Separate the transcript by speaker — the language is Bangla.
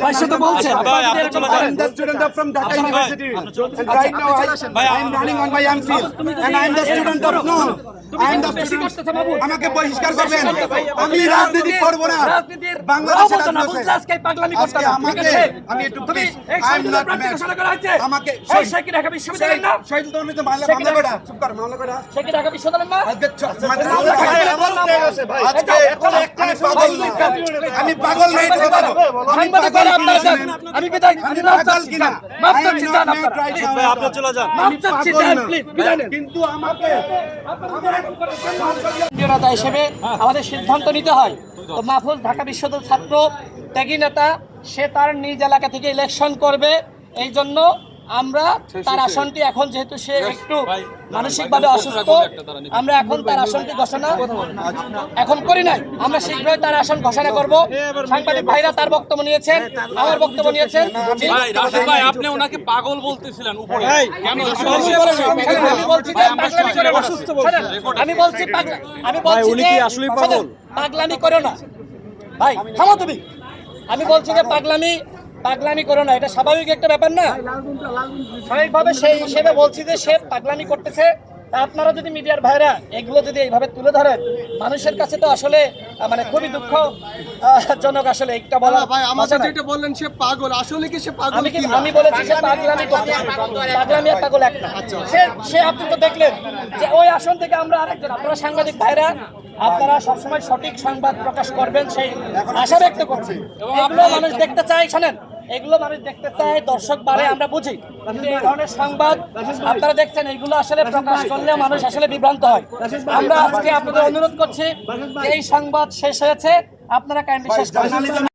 Speaker 1: ভাইসে তো বলছে
Speaker 2: I am the student from Dhaka University, and right now I am running on my MPhil, and I am the student of no. I am the student. আমাকে বহিষ্কার করবেন। আমি রাজনীতি করব না।
Speaker 1: রাজনীতির
Speaker 2: বাংলাদেশের
Speaker 1: না বুঝলে আজকে পাগলামি করতে না।
Speaker 2: আমাকে আমি একটু
Speaker 1: তুমি এই
Speaker 2: I am
Speaker 1: শহীদুল্লাহ
Speaker 2: not
Speaker 1: প্রার্থী
Speaker 2: mad.
Speaker 1: ঘোষণা করা হয়েছে।
Speaker 2: আমাকে
Speaker 1: এই সে কি ঢাকা বিশ্ববিদ্যালয়ের না?
Speaker 2: শহীদ ধর্মীতে মামলা করা চুপ কর মামলা করা
Speaker 1: সে কি ঢাকা বিশ্ববিদ্যালয়ের না?
Speaker 2: আজকে আমাদের মামলা আজকে আমি পাগল নাই তো বাবা আমি পাগল
Speaker 1: আপনারা যান। আমি বিদায় মাফ চাচ্ছি না। মাফ চাচ্ছি না আপনারা।
Speaker 3: ভাই আপনি চলে যান।
Speaker 1: মাফ চাচ্ছি না প্লিজ বিদায় নেন।
Speaker 2: কিন্তু আমাকে
Speaker 1: নেতা হিসেবে আমাদের সিদ্ধান্ত নিতে হয়। তো মাহফুজ ঢাকা বিশ্ববিদ্যালয়ের ছাত্র ত্যাগী নেতা, সে তার নিজ এলাকা থেকে ইলেকশন করবে। এই জন্য আমরা তার আসনটি এখন, যেহেতু সে একটু মানসিকভাবে অসুস্থ, আমরা এখন তার আসনটি ঘোষণা এখন করি নাই। আমরা শীঘ্রই তার আসন ঘোষণা করব। সাংবাদিক ভাইরা তার বক্তব্য নিয়েছেন, আমার বক্তব্য নিয়েছেন।
Speaker 3: ভাই রাশেদ ভাই আপনি ওনাকে পাগল বলতেছিলেন উপরে কেন
Speaker 1: আমি বলছি যে আমি বলছি
Speaker 3: উনি কি আসলেই পাগল?
Speaker 1: পাগলামি করো না ভাই, থামো তুমি। আমি বলছি যে পাগলামি করো না, এটা স্বাভাবিক একটা ব্যাপার না। স্বাভাবিকভাবে সেই হিসেবে বলছি যে সে পাগলামি করতেছে। তা আপনারা যদি মিডিয়ার ভাইরা এগুলো যদি এইভাবে তুলে ধরেন, মানুষের কাছে তো আসলে মানে খুবই দুঃখজনক আসলে একটা বলা।
Speaker 4: ভাই আমাকে যেটা বললেন সে পাগল, আসলে কি সে পাগল কিনা?
Speaker 1: আমি বলেছি সে পাগলামি করতেছে। পাগলামি আর পাগল এক না। সে আপনি তো দেখলেন যে ওই আসন থেকে আমরা আরেকজন, আপনারা সাংবাদিক ভাইরা আপনারা সবসময় সঠিক সংবাদ প্রকাশ করবেন সেই আশা ব্যক্ত করছি। এগুলো মানুষ দেখতে চায়, শোনেন, এগুলো মানুষ দেখতে চায়, দর্শক বাড়ে, আমরা বুঝি। কিন্তু এই ধরনের সংবাদ আপনারা দেখছেন, এগুলো আসলে প্রকাশ করলে মানুষ আসলে বিভ্রান্ত হয়। আমরা আজকে আপনাদের অনুরোধ করছি যে এই সংবাদ শেষ হয়েছে, আপনারা কাইন্ডলি শেষ করুন।